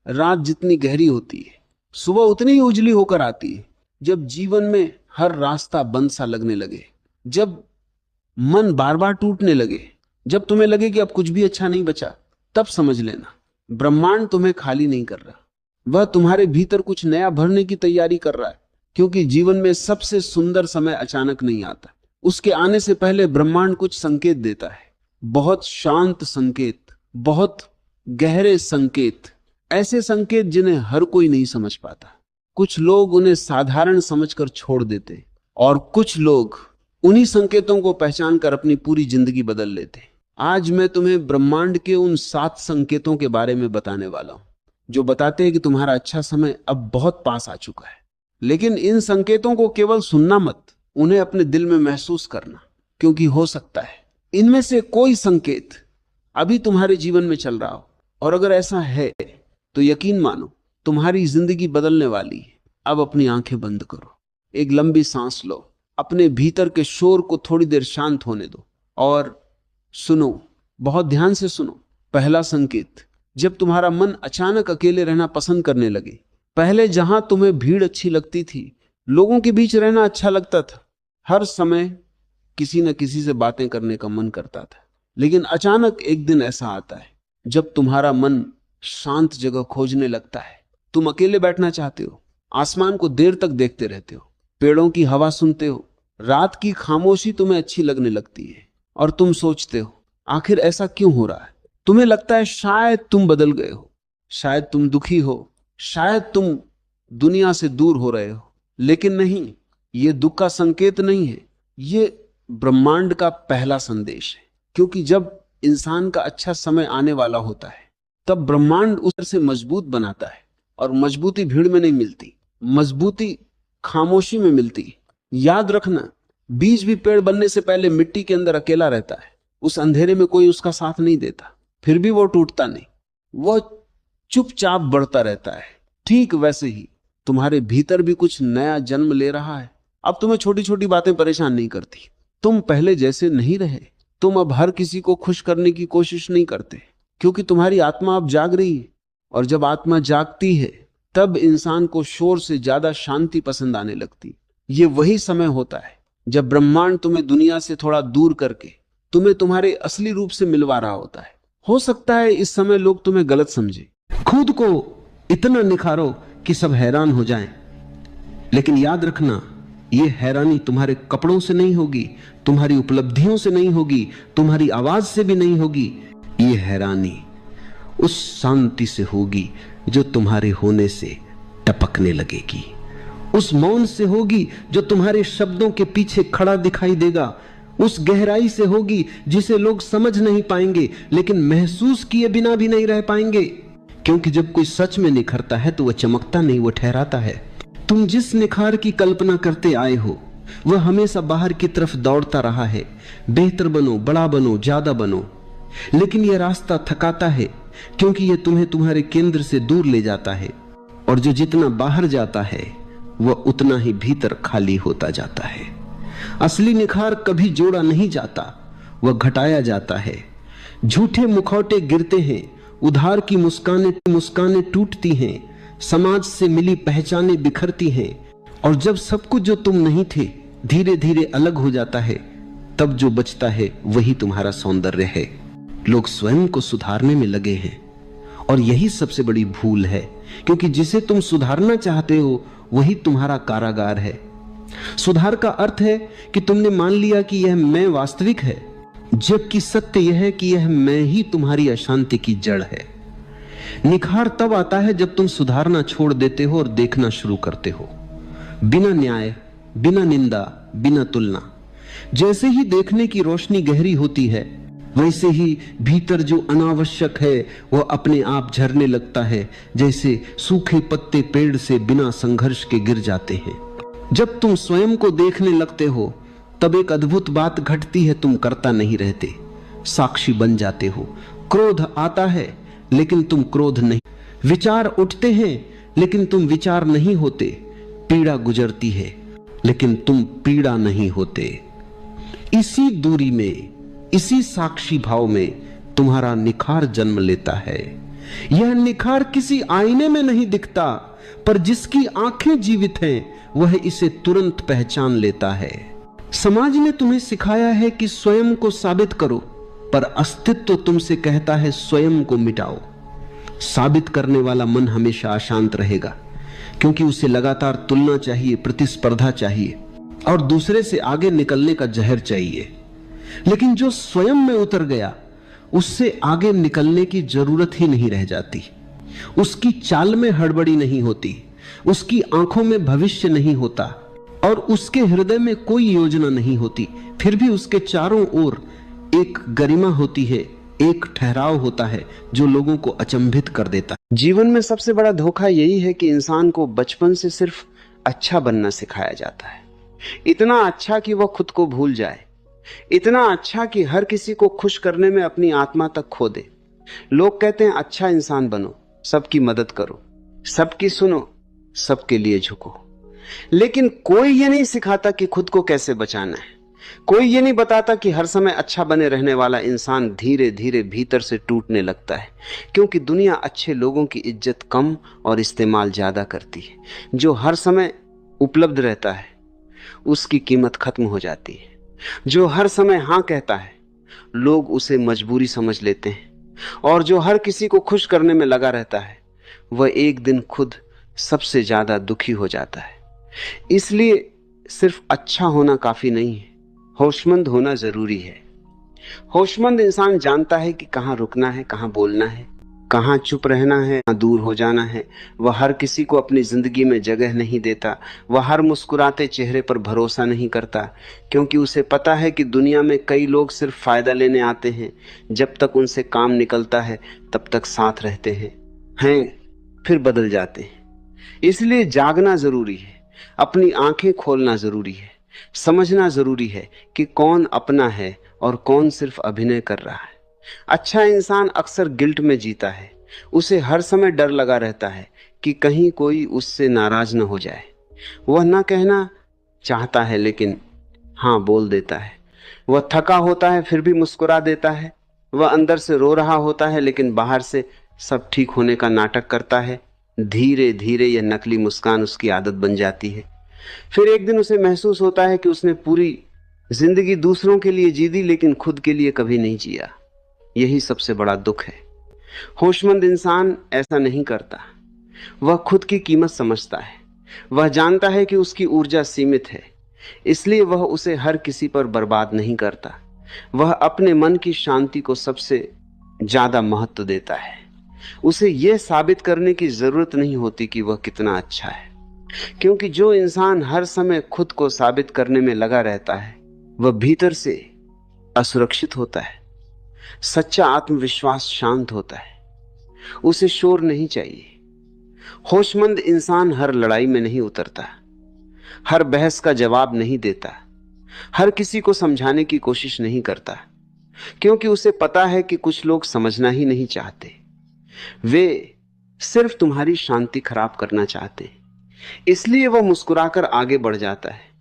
रात जितनी गहरी होती है, सुबह उतनी ही उजली होकर आती है। जब जीवन में हर रास्ता बंद सा लगने लगे, जब मन बार बार टूटने लगे, जब तुम्हें लगे कि अब कुछ भी अच्छा नहीं बचा, तब समझ लेना ब्रह्मांड तुम्हें खाली नहीं कर रहा, वह तुम्हारे भीतर कुछ नया भरने की तैयारी कर रहा है। क्योंकि जीवन में सबसे सुंदर समय अचानक नहीं आता, उसके आने से पहले ब्रह्मांड कुछ संकेत देता है, बहुत शांत संकेत, बहुत गहरे संकेत, ऐसे संकेत जिन्हें हर कोई नहीं समझ पाता। कुछ लोग उन्हें साधारण समझकर छोड़ देते और कुछ लोग उन्हीं संकेतों को पहचान कर अपनी पूरी जिंदगी बदल लेते। आज मैं तुम्हें ब्रह्मांड के उन 7 संकेतों के बारे में बताने वाला हूं जो बताते हैं कि तुम्हारा अच्छा समय अब बहुत पास आ चुका है। लेकिन इन संकेतों को केवल सुनना मत, उन्हें अपने दिल में महसूस करना, क्योंकि हो सकता है इनमें से कोई संकेत अभी तुम्हारे जीवन में चल रहा हो, और अगर ऐसा है तो यकीन मानो तुम्हारी जिंदगी बदलने वाली है। अब अपनी आंखें बंद करो, एक लंबी सांस लो, अपने भीतर के शोर को थोड़ी देर शांत होने दो और सुनो, बहुत ध्यान से सुनो। पहला संकेत, जब तुम्हारा मन अचानक अकेले रहना पसंद करने लगे। पहले जहां तुम्हें भीड़ अच्छी लगती थी, लोगों के बीच रहना अच्छा लगता था, हर समय किसी न किसी से बातें करने का मन करता था, लेकिन अचानक एक दिन ऐसा आता है जब तुम्हारा मन शांत जगह खोजने लगता है। तुम अकेले बैठना चाहते हो, आसमान को देर तक देखते रहते हो, पेड़ों की हवा सुनते हो, रात की खामोशी तुम्हें अच्छी लगने लगती है और तुम सोचते हो आखिर ऐसा क्यों हो रहा है। तुम्हें लगता है शायद तुम बदल गए हो, शायद तुम दुखी हो, शायद तुम दुनिया से दूर हो रहे हो। लेकिन नहीं, ये दुख का संकेत नहीं है, ये ब्रह्मांड का पहला संदेश है। क्योंकि जब इंसान का अच्छा समय आने वाला होता है, तब ब्रह्मांड उसे मजबूत बनाता है, और मजबूती भीड़ में नहीं मिलती, मजबूती खामोशी में मिलती। याद रखना, बीज भी पेड़ बनने से पहले मिट्टी के अंदर अकेला रहता है, उस अंधेरे में कोई उसका साथ नहीं देता, फिर भी वो टूटता नहीं, वो चुपचाप बढ़ता रहता है। ठीक वैसे ही तुम्हारे भीतर भी कुछ नया जन्म ले रहा है। अब तुम्हें छोटी छोटी बातें परेशान नहीं करती, तुम पहले जैसे नहीं रहे, तुम अब हर किसी को खुश करने की कोशिश नहीं करते, क्योंकि तुम्हारी आत्मा अब जाग रही है। और जब आत्मा जागती है, तब इंसान को शोर से ज्यादा शांति पसंद आने लगती। ये वही समय होता है जब ब्रह्मांड तुम्हें दुनिया से थोड़ा दूर करके तुम्हें तुम्हारे असली रूप से मिलवा रहा होता है। हो सकता है इस समय लोग तुम्हें गलत समझे, खुद को इतना निखारो कि सब हैरान हो जाएं, लेकिन याद रखना, ये हैरानी तुम्हारे कपड़ों से नहीं होगी, तुम्हारी उपलब्धियों से नहीं होगी, तुम्हारी आवाज से भी नहीं होगी। ये हैरानी उस शांति से होगी जो तुम्हारे होने से टपकने लगेगी, उस मौन से होगी जो तुम्हारे शब्दों के पीछे खड़ा दिखाई देगा, उस गहराई से होगी जिसे लोग समझ नहीं पाएंगे, लेकिन महसूस किए बिना भी नहीं रह पाएंगे। क्योंकि जब कोई सच में निखरता है तो वह चमकता नहीं, वह ठहराता है। तुम जिस निखार की कल्पना करते आए हो, वह हमेशा बाहर की तरफ दौड़ता रहा है। बेहतर बनो, बड़ा बनो, ज्यादा बनो, लेकिन यह रास्ता थकाता है, क्योंकि यह तुम्हें तुम्हारे केंद्र से दूर ले जाता है, और जो जितना बाहर जाता है वह उतना ही भीतर खाली होता जाता है। असली निखार कभी जोड़ा नहीं जाता, वह घटाया जाता है। झूठे मुखौटे गिरते हैं, उधार की मुस्कानें टूटती हैं, समाज से मिली पहचानें बिखरती हैं, और जब सब कुछ जो तुम नहीं थे धीरे धीरे अलग हो जाता है, तब जो बचता है वही तुम्हारा सौंदर्य है। लोग स्वयं को सुधारने में लगे हैं, और यही सबसे बड़ी भूल है, क्योंकि जिसे तुम सुधारना चाहते हो वही तुम्हारा कारागार है। सुधार का अर्थ है कि तुमने मान लिया कि यह मैं वास्तविक है, जबकि सत्य यह है कि यह मैं ही तुम्हारी अशांति की जड़ है। निखार तब आता है जब तुम सुधारना छोड़ देते हो और देखना शुरू करते हो, बिना न्याय, बिना निंदा, बिना तुलना। जैसे ही देखने की रोशनी गहरी होती है, वैसे ही भीतर जो अनावश्यक है वह अपने आप झरने लगता है, जैसे सूखे पत्ते पेड़ से बिना संघर्ष के गिर जाते हैं। जब तुम स्वयं को देखने लगते हो, तब एक अद्भुत बात घटती है, तुम करता नहीं रहते, साक्षी बन जाते हो। क्रोध आता है लेकिन तुम क्रोध नहीं, विचार उठते हैं लेकिन तुम विचार नहीं होते, पीड़ा गुजरती है लेकिन तुम पीड़ा नहीं होते। इसी दूरी में, इसी साक्षी भाव में तुम्हारा निखार जन्म लेता है। यह निखार किसी आईने में नहीं दिखता, पर जिसकी आंखें जीवित हैं वह इसे तुरंत पहचान लेता है। समाज ने तुम्हें सिखाया है कि स्वयं को साबित करो, पर अस्तित्व तुमसे कहता है स्वयं को मिटाओ। साबित करने वाला मन हमेशा अशांत रहेगा, क्योंकि उसे लगातार तुलना चाहिए, प्रतिस्पर्धा चाहिए और दूसरे से आगे निकलने का जहर चाहिए। लेकिन जो स्वयं में उतर गया, उससे आगे निकलने की जरूरत ही नहीं रह जाती। उसकी चाल में हड़बड़ी नहीं होती, उसकी आंखों में भविष्य नहीं होता और उसके हृदय में कोई योजना नहीं होती। फिर भी उसके चारों ओर एक गरिमा होती है, एक ठहराव होता है जो लोगों को अचंभित कर देता है। जीवन में सबसे बड़ा धोखा यही है कि इंसान को बचपन से सिर्फ अच्छा बनना सिखाया जाता है, इतना अच्छा कि वह खुद को भूल जाए, इतना अच्छा कि हर किसी को खुश करने में अपनी आत्मा तक खो दे। लोग कहते हैं अच्छा इंसान बनो, सबकी मदद करो, सबकी सुनो, सबके लिए झुको, लेकिन कोई ये नहीं सिखाता कि खुद को कैसे बचाना है। कोई ये नहीं बताता कि हर समय अच्छा बने रहने वाला इंसान धीरे धीरे भीतर से टूटने लगता है, क्योंकि दुनिया अच्छे लोगों की इज्जत कम और इस्तेमाल ज्यादा करती है। जो हर समय उपलब्ध रहता है उसकी कीमत खत्म हो जाती है। जो हर समय हाँ कहता है लोग उसे मजबूरी समझ लेते हैं, और जो हर किसी को खुश करने में लगा रहता है वह एक दिन खुद सबसे ज्यादा दुखी हो जाता है। इसलिए सिर्फ अच्छा होना काफी नहीं है, होशमंद होना जरूरी है। होशमंद इंसान जानता है कि कहाँ रुकना है, कहाँ बोलना है, कहाँ चुप रहना है, कहाँ दूर हो जाना है। वह हर किसी को अपनी जिंदगी में जगह नहीं देता, वह हर मुस्कुराते चेहरे पर भरोसा नहीं करता, क्योंकि उसे पता है कि दुनिया में कई लोग सिर्फ फायदा लेने आते हैं। जब तक उनसे काम निकलता है तब तक साथ रहते हैं फिर बदल जाते हैं। इसलिए जागना जरूरी है, अपनी आंखें खोलना जरूरी है, समझना जरूरी है कि कौन अपना है और कौन सिर्फ अभिनय कर रहा है। अच्छा इंसान अक्सर गिल्ट में जीता है, उसे हर समय डर लगा रहता है कि कहीं कोई उससे नाराज न हो जाए। वह ना कहना चाहता है लेकिन हाँ बोल देता है। वह थका होता है फिर भी मुस्कुरा देता है। वह अंदर से रो रहा होता है लेकिन बाहर से सब ठीक होने का नाटक करता है। धीरे धीरे यह नकली मुस्कान उसकी आदत बन जाती है। फिर एक दिन उसे महसूस होता है कि उसने पूरी जिंदगी दूसरों के लिए जी दी लेकिन खुद के लिए कभी नहीं जिया। यही सबसे बड़ा दुख है। होशमंद इंसान ऐसा नहीं करता। वह खुद की कीमत समझता है। वह जानता है कि उसकी ऊर्जा सीमित है, इसलिए वह उसे हर किसी पर बर्बाद नहीं करता। वह अपने मन की शांति को सबसे ज्यादा महत्व देता है। उसे यह साबित करने की जरूरत नहीं होती कि वह कितना अच्छा है, क्योंकि जो इंसान हर समय खुद को साबित करने में लगा रहता है वह भीतर से असुरक्षित होता है। सच्चा आत्मविश्वास शांत होता है, उसे शोर नहीं चाहिए। होशमंद इंसान हर लड़ाई में नहीं उतरता, हर बहस का जवाब नहीं देता, हर किसी को समझाने की कोशिश नहीं करता, क्योंकि उसे पता है कि कुछ लोग समझना ही नहीं चाहते। वे सिर्फ तुम्हारी शांति खराब करना चाहते हैं। इसलिए वह मुस्कुराकर आगे बढ़ जाता है।